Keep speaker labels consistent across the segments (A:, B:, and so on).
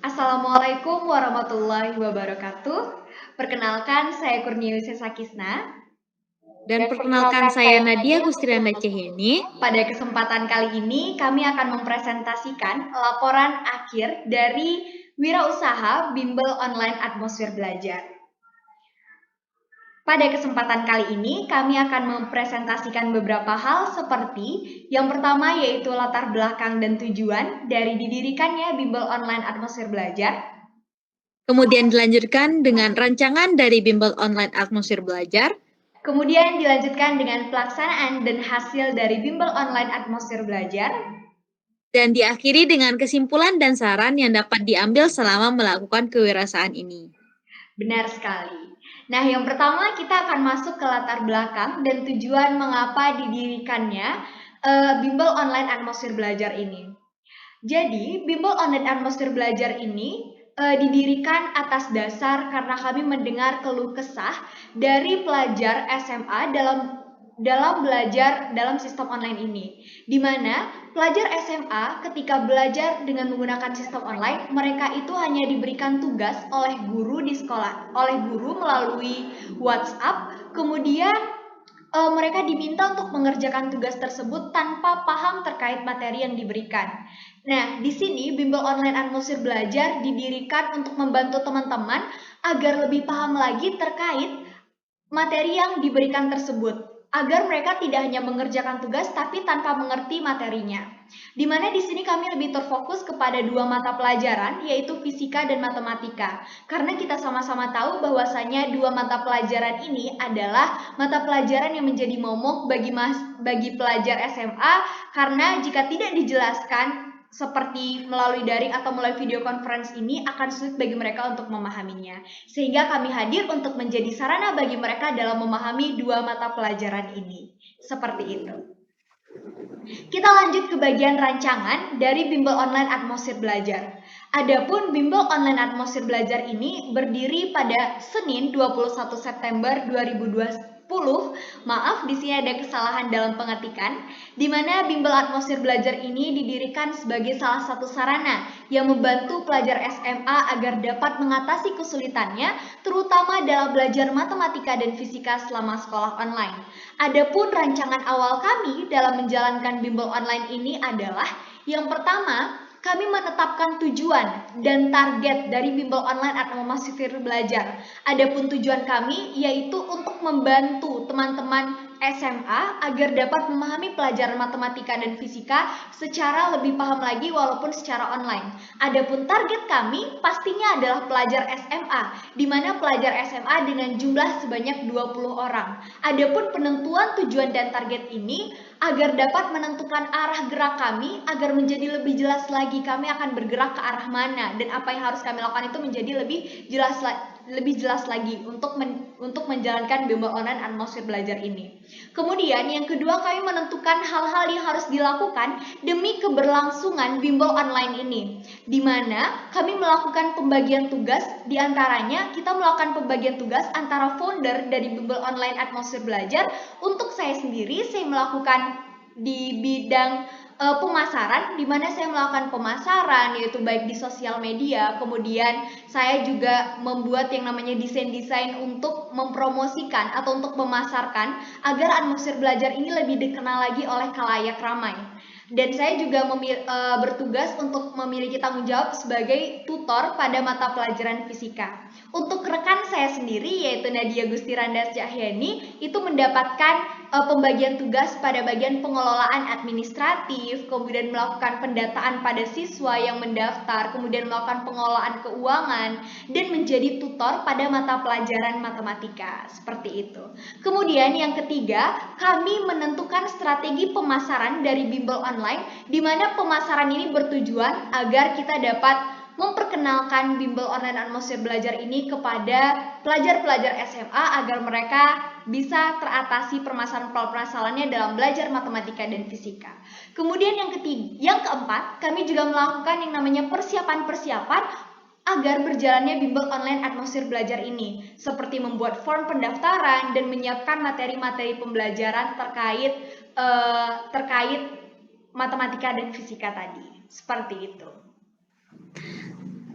A: Assalamualaikum warahmatullahi wabarakatuh. Perkenalkan, saya Kurniawisa Sakisna.
B: Dan perkenalkan saya Nadia Gustiranda Ceheni.
A: Pada kesempatan kali ini, kami akan mempresentasikan laporan akhir dari Wirausaha Bimbel Online Atmosfer Belajar. Pada kesempatan kali ini, kami akan mempresentasikan beberapa hal seperti yang pertama yaitu latar belakang dan tujuan dari didirikannya Bimbel Online Atmosfer Belajar.
B: Kemudian dilanjutkan dengan rancangan dari Bimbel Online Atmosfer Belajar.
A: Kemudian dilanjutkan dengan pelaksanaan dan hasil dari Bimbel Online Atmosfer Belajar.
B: Dan diakhiri dengan kesimpulan dan saran yang dapat diambil selama melakukan kewirausahaan ini.
A: Benar sekali. Nah, yang pertama kita akan masuk ke latar belakang dan tujuan mengapa didirikannya Bimbel Online Atmosfer Belajar ini. Jadi, Bimbel Online Atmosfer Belajar ini didirikan atas dasar karena kami mendengar keluh kesah dari pelajar SMA dalam belajar dalam sistem online ini, di mana pelajar SMA ketika belajar dengan menggunakan sistem online, mereka itu hanya diberikan tugas oleh guru di sekolah, oleh guru melalui WhatsApp, kemudian mereka diminta untuk mengerjakan tugas tersebut tanpa paham terkait materi yang diberikan. Nah, di sini Bimbel Online Atmosfer Belajar didirikan untuk membantu teman-teman agar lebih paham lagi terkait materi yang diberikan tersebut, agar mereka tidak hanya mengerjakan tugas tapi tanpa mengerti materinya. Di mana di sini kami lebih terfokus kepada dua mata pelajaran, yaitu fisika dan matematika. Karena kita sama-sama tahu bahwasanya dua mata pelajaran ini adalah mata pelajaran yang menjadi momok bagi pelajar SMA, karena jika tidak dijelaskan seperti melalui daring atau melalui video conference ini akan sulit bagi mereka untuk memahaminya. Sehingga kami hadir untuk menjadi sarana bagi mereka dalam memahami dua mata pelajaran ini. Seperti itu. Kita lanjut ke bagian rancangan dari Bimbel Online Atmosfer Belajar. Adapun Bimbel Online Atmosfer Belajar ini berdiri pada Senin 21 September 2020. Maaf, di sini ada kesalahan dalam pengetikan, di mana Bimbel Atmosfer Belajar ini didirikan sebagai salah satu sarana yang membantu pelajar SMA agar dapat mengatasi kesulitannya, terutama dalam belajar matematika dan fisika selama sekolah online. Adapun rancangan awal kami dalam menjalankan Bimbel Online ini adalah yang pertama, kami menetapkan tujuan dan target dari Bimbel Online Atmosfer Belajar. Adapun tujuan kami yaitu untuk membantu teman-teman SMA agar dapat memahami pelajaran matematika dan fisika secara lebih paham lagi walaupun secara online. Adapun target kami pastinya adalah pelajar SMA, di mana pelajar SMA dengan jumlah sebanyak 20 orang. Adapun penentuan tujuan dan target ini agar dapat menentukan arah gerak kami agar menjadi lebih jelas lagi kami akan bergerak ke arah mana dan apa yang harus kami lakukan itu menjadi lebih jelas lagi untuk menjalankan Bimbel Online Atmosfer Belajar ini. Kemudian yang kedua, kami menentukan hal-hal yang harus dilakukan demi keberlangsungan Bimbel Online ini, di mana kami melakukan pembagian tugas. Di antaranya kita melakukan pembagian tugas antara founder dari Bimbel Online Atmosfer Belajar. Untuk saya sendiri, saya melakukan di bidang pemasaran, di mana saya melakukan pemasaran yaitu baik di sosial media, kemudian saya juga membuat yang namanya desain-desain untuk mempromosikan atau untuk memasarkan agar atmosfer belajar ini lebih dikenal lagi oleh khalayak ramai. Dan saya juga bertugas untuk memiliki tanggung jawab sebagai tutor pada mata pelajaran fisika. Untuk rekan saya sendiri yaitu Nadia Gustiranda Cahyani itu mendapatkan pembagian tugas pada bagian pengelolaan administratif, kemudian melakukan pendataan pada siswa yang mendaftar, kemudian melakukan pengelolaan keuangan, dan menjadi tutor pada mata pelajaran matematika. Seperti itu. Kemudian yang ketiga, kami menentukan strategi pemasaran dari Bimbel Online, di mana pemasaran ini bertujuan agar kita dapat memperkenalkan Bimbel Online Atmosfer Belajar ini kepada pelajar-pelajar SMA agar mereka bisa teratasi permasalahan-permasalahannya dalam belajar matematika dan fisika. Kemudian yang keempat, kami juga melakukan yang namanya persiapan-persiapan agar berjalannya Bimbel Online Atmosfer Belajar ini, seperti membuat form pendaftaran dan menyiapkan materi-materi pembelajaran terkait matematika dan fisika tadi. Seperti itu.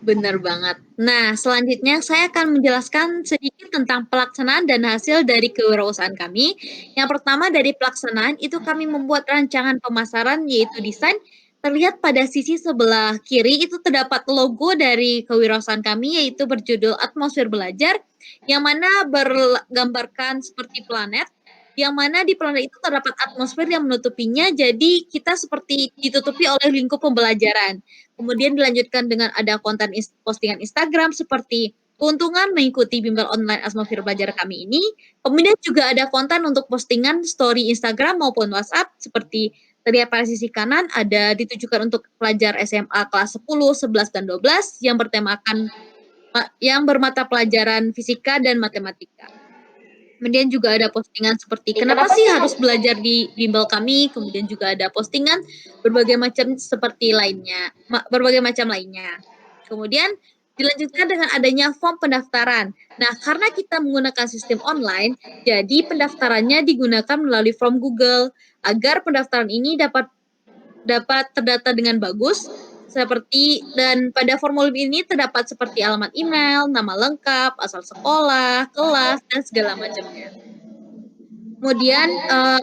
B: Benar banget. Nah, selanjutnya saya akan menjelaskan sedikit tentang pelaksanaan dan hasil dari kewirausahaan kami. Yang pertama dari pelaksanaan itu kami membuat rancangan pemasaran yaitu desain. Terlihat pada sisi sebelah kiri itu terdapat logo dari kewirausahaan kami yaitu berjudul Atmosfer Belajar yang mana bergambarkan seperti planet yang mana di planet itu terdapat atmosfer yang menutupinya jadi kita seperti ditutupi oleh lingkup pembelajaran. Kemudian dilanjutkan dengan ada konten postingan Instagram seperti keuntungan mengikuti bimbel online Atmosfer Belajar kami ini. Kemudian juga ada konten untuk postingan story Instagram maupun WhatsApp seperti terlihat pada sisi kanan ada ditujukan untuk pelajar SMA kelas 10, 11, dan 12 yang bertemakan yang bermata pelajaran fisika dan matematika. Kemudian juga ada postingan seperti kenapa sih harus belajar di bimbel kami, kemudian juga ada postingan berbagai macam seperti lainnya, berbagai macam lainnya. Kemudian dilanjutkan dengan adanya form pendaftaran. Nah, karena kita menggunakan sistem online, jadi pendaftarannya digunakan melalui form Google agar pendaftaran ini dapat terdata dengan bagus seperti dan pada formulir ini terdapat seperti alamat email, nama lengkap, asal sekolah, kelas, dan segala macamnya. Kemudian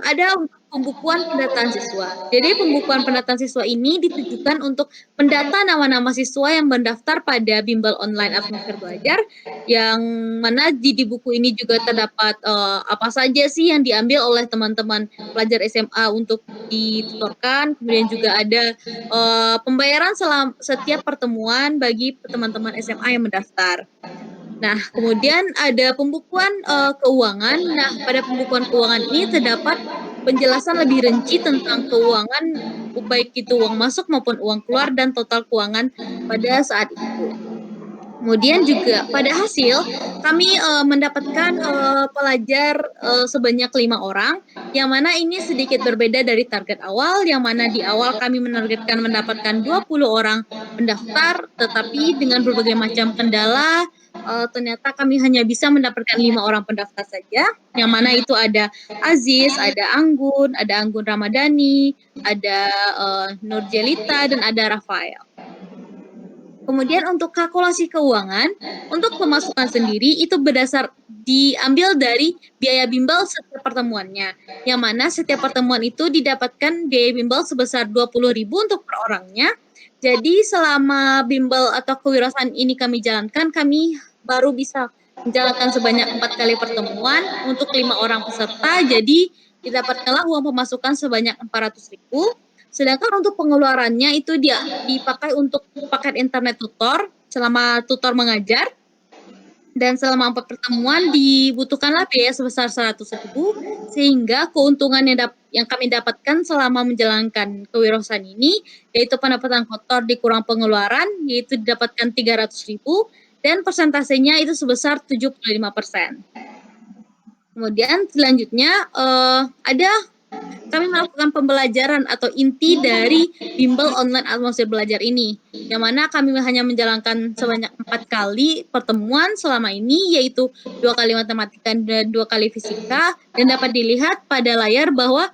B: ada untuk pembukuan pendataan siswa. Jadi pembukuan pendataan siswa ini ditujukan untuk mendata nama-nama siswa yang mendaftar pada bimbel online Atmosfer Belajar, yang mana di buku ini juga terdapat apa saja sih yang diambil oleh teman-teman pelajar SMA untuk ditutorkan. Kemudian juga ada pembayaran setiap pertemuan bagi teman-teman SMA yang mendaftar. Nah, kemudian ada pembukuan keuangan. Nah, pada pembukuan keuangan ini terdapat penjelasan lebih rinci tentang keuangan, baik itu uang masuk maupun uang keluar dan total keuangan pada saat itu. Kemudian juga pada hasil kami mendapatkan pelajar sebanyak 5 orang, yang mana ini sedikit berbeda dari target awal, yang mana di awal kami menargetkan mendapatkan 20 orang pendaftar, tetapi dengan berbagai macam kendala, ternyata kami hanya bisa mendapatkan 5 orang pendaftar saja, yang mana itu ada Aziz, ada Anggun Ramadhani, ada Nurjelita, dan ada Rafael. Kemudian untuk kalkulasi keuangan, untuk pemasukan sendiri itu diambil dari biaya bimbel setiap pertemuannya. Yang mana setiap pertemuan itu didapatkan biaya bimbel sebesar 20.000 untuk per orangnya. Jadi selama bimbel atau kewirausahaan ini kami jalankan, kami baru bisa menjalankan sebanyak 4 kali pertemuan untuk 5 orang peserta. Jadi didapatkanlah uang pemasukan sebanyak 400.000. Sedangkan untuk pengeluarannya itu dipakai untuk paket internet tutor selama tutor mengajar, dan selama 4 pertemuan dibutuhkanlah biaya sebesar 100.000 sehingga keuntungan yang kami dapatkan selama menjalankan kewirausahaan ini yaitu pendapatan kotor dikurang pengeluaran yaitu didapatkan 300.000 dan persentasenya itu sebesar 75%. Kemudian selanjutnya ada kami melakukan pembelajaran atau inti dari bimbel online Atmosfer Belajar ini, yang mana kami hanya menjalankan sebanyak 4 kali pertemuan selama ini, yaitu 2 kali matematika dan 2 kali fisika, dan dapat dilihat pada layar bahwa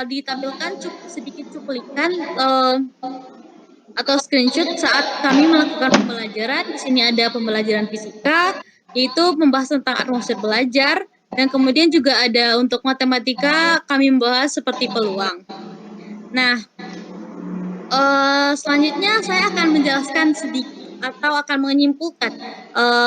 B: ditampilkan sedikit cuplikan atau screenshot saat kami melakukan pembelajaran. Di sini ada pembelajaran fisika, yaitu membahas tentang atmosfer belajar, dan kemudian juga ada untuk matematika kami membahas seperti peluang. Nah, selanjutnya saya akan menjelaskan sedikit atau akan menyimpulkan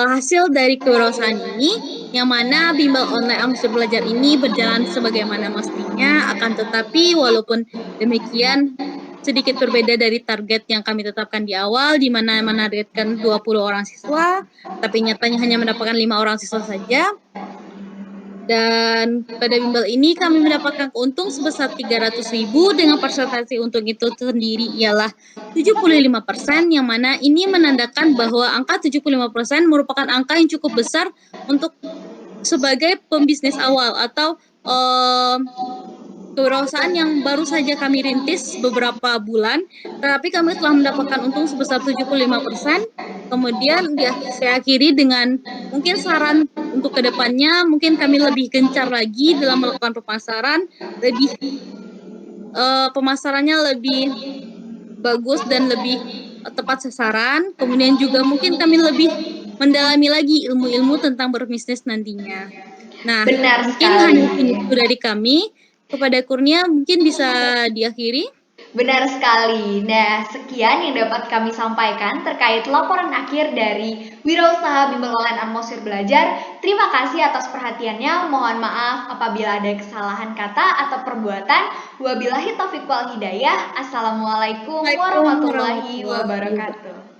B: hasil dari kewirausahaan ini, yang mana bimbel online Atmosfer Belajar ini berjalan sebagaimana mestinya, akan tetapi walaupun demikian sedikit berbeda dari target yang kami tetapkan di awal, di mana menargetkan 20 orang siswa, tapi nyatanya hanya mendapatkan 5 orang siswa saja. Dan pada bimbel ini kami mendapatkan keuntung sebesar 300.000 dengan persentase untung itu sendiri ialah 75%, yang mana ini menandakan bahwa angka 75% merupakan angka yang cukup besar untuk sebagai pembisnis awal atau kewirausahaan yang baru saja kami rintis beberapa bulan, tetapi kami telah mendapatkan untung sebesar 75%. Kemudian saya akhiri dengan mungkin saran untuk kedepannya, mungkin kami lebih gencar lagi dalam melakukan pemasaran, pemasarannya lebih bagus dan lebih tepat sasaran, kemudian juga mungkin kami lebih mendalami lagi ilmu-ilmu tentang berbisnis nantinya. Nah,
A: Benar
B: mungkin hanya
A: sekali.
B: segitu dari kami. Kepada Kurnia mungkin bisa diakhiri?
A: Benar sekali. Nah, sekian yang dapat kami sampaikan terkait laporan akhir dari Wirausaha Bimbel Online Atmosfer Belajar. Terima kasih atas perhatiannya. Mohon maaf apabila ada kesalahan kata atau perbuatan. Wabillahi taufiq wal hidayah. Assalamualaikum
B: Waalaikumsalam
A: warahmatullahi
B: warahmatullahi wabarakatuh.
A: wabarakatuh.